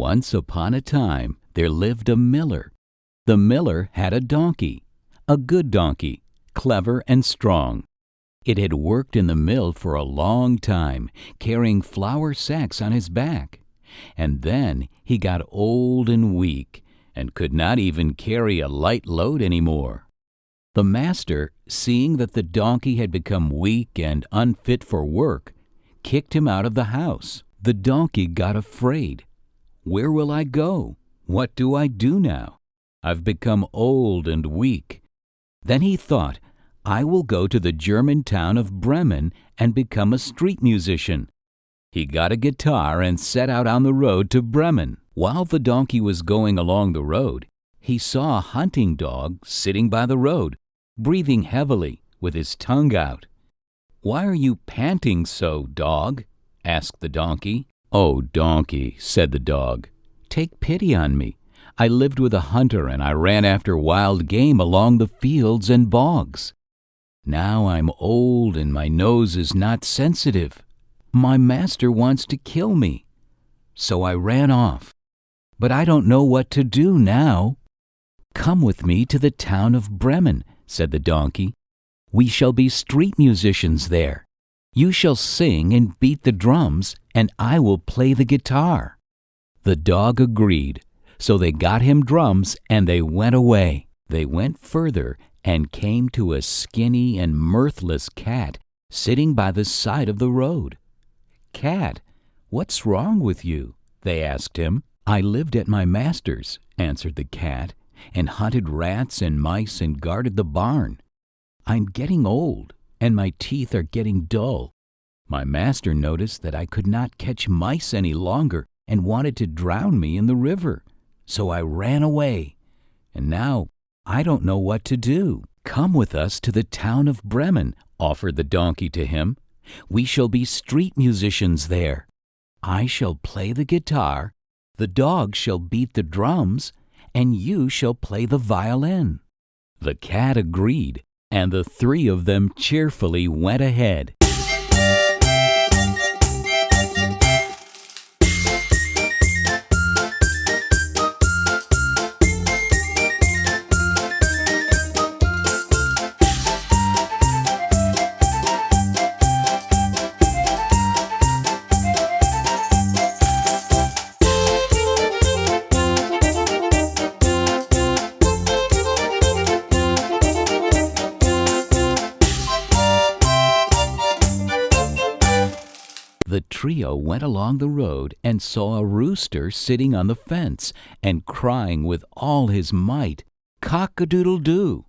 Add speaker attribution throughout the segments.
Speaker 1: Once upon a time there lived a miller. The miller had a donkey, a good donkey, clever and strong. It had worked in the mill for a long time, carrying flour sacks on his back. And then he got old and weak, and could not even carry a light load any more. The master, seeing that the donkey had become weak and unfit for work, kicked him out of the house. The donkey got afraid. Where will I go? What do I do now? I've become old and weak. Then he thought, I will go to the German town of Bremen and become a street musician. He got a guitar and set out on the road to Bremen. While the donkey was going along the road, he saw a hunting dog sitting by the road, breathing heavily, with his tongue out. "Why are you panting so, dog?" asked the donkey. "Oh, donkey," said the dog, "take pity on me. I lived with a hunter and I ran after wild game along the fields and bogs. Now I'm old and my nose is not sensitive. My master wants to kill me. So I ran off. But I don't know what to do now." "Come with me to the town of Bremen," said the donkey. "We shall be street musicians there. You shall sing and beat the drums, and I will play the guitar." The dog agreed, so they got him drums and they went away. They went further and came to a skinny and mirthless cat sitting by the side of the road. "Cat, what's wrong with you?" they asked him. "I lived at my master's," answered the cat, "and hunted rats and mice and guarded the barn. I'm getting old, and my teeth are getting dull. My master noticed that I could not catch mice any longer and wanted to drown me in the river. So I ran away, and now I don't know what to do." "Come with us to the town of Bremen," offered the donkey to him. "We shall be street musicians there. I shall play the guitar, the dog shall beat the drums, and you shall play the violin." The cat agreed, and the three of them cheerfully went ahead. The trio went along the road and saw a rooster sitting on the fence and crying with all his might, "Cock-a-doodle-doo."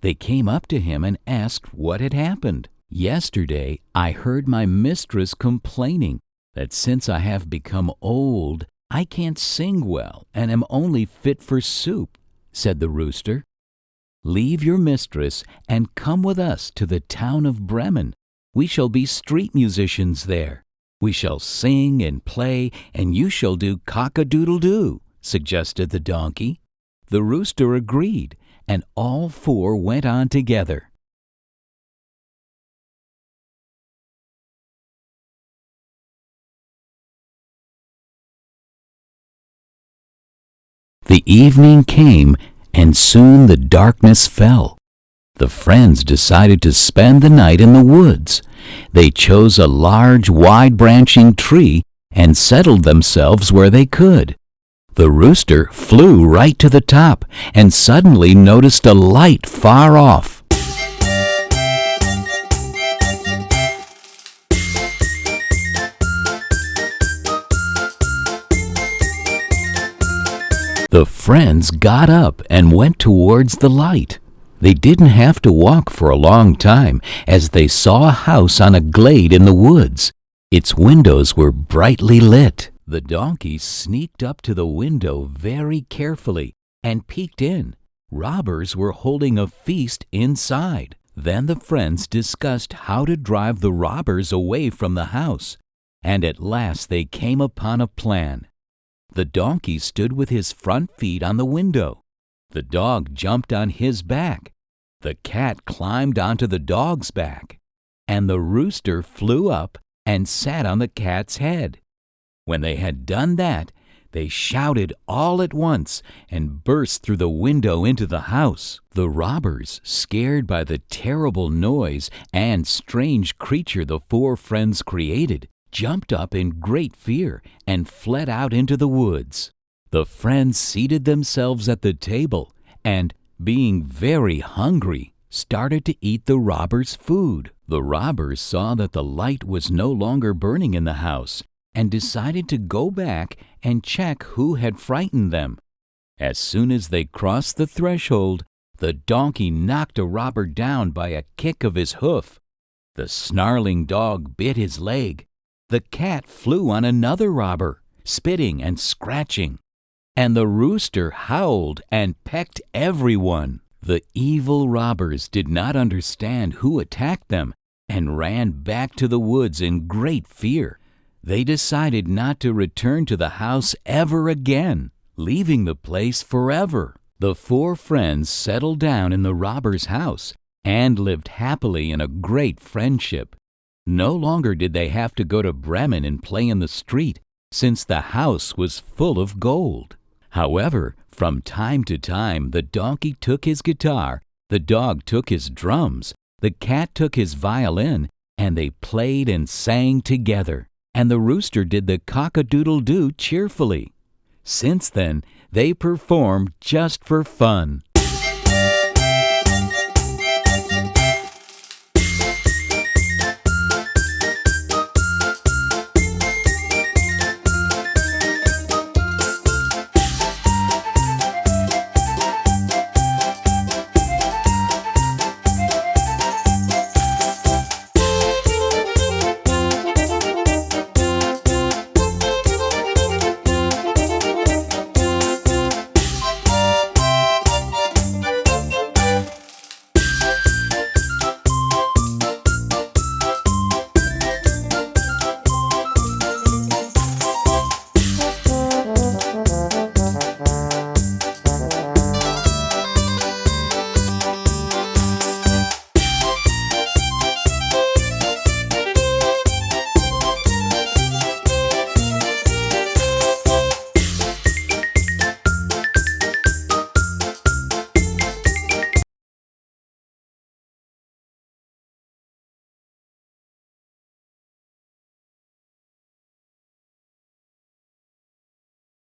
Speaker 1: They came up to him and asked what had happened. "Yesterday I heard my mistress complaining that since I have become old, I can't sing well and am only fit for soup," said the rooster. "Leave your mistress and come with us to the town of Bremen. We shall be street musicians there. We shall sing and play, and you shall do cock-a-doodle-doo," suggested the donkey. The rooster agreed, and all four went on together. The evening came, and soon the darkness fell. The friends decided to spend the night in the woods. They chose a large, wide-branching tree and settled themselves where they could. The rooster flew right to the top and suddenly noticed a light far off. The friends got up and went towards the light. They didn't have to walk for a long time, as they saw a house on a glade in the woods. Its windows were brightly lit. The donkey sneaked up to the window very carefully and peeked in. Robbers were holding a feast inside. Then the friends discussed how to drive the robbers away from the house, and at last they came upon a plan. The donkey stood with his front feet on the window. The dog jumped on his back. The cat climbed onto the dog's back, and the rooster flew up and sat on the cat's head. When they had done that, They shouted all at once and burst through the window into the house. The robbers, scared by the terrible noise and strange creature the four friends created, jumped up in great fear and fled out into the woods. The friends seated themselves at the table and, being very hungry, started to eat the robbers' food. The robbers saw that the light was no longer burning in the house and decided to go back and check who had frightened them. As soon as they crossed the threshold, the donkey knocked a robber down by a kick of his hoof. The snarling dog bit his leg. The cat flew on another robber, spitting and scratching. And the rooster howled and pecked everyone. The evil robbers did not understand who attacked them and ran back to the woods in great fear. They decided not to return to the house ever again, leaving the place forever. The four friends settled down in the robber's house and lived happily in a great friendship. No longer did they have to go to Bremen and play in the street, since the house was full of gold. However, from time to time, the donkey took his guitar, the dog took his drums, the cat took his violin, and they played and sang together. And the rooster did the cock-a-doodle-doo cheerfully. Since then, they perform just for fun.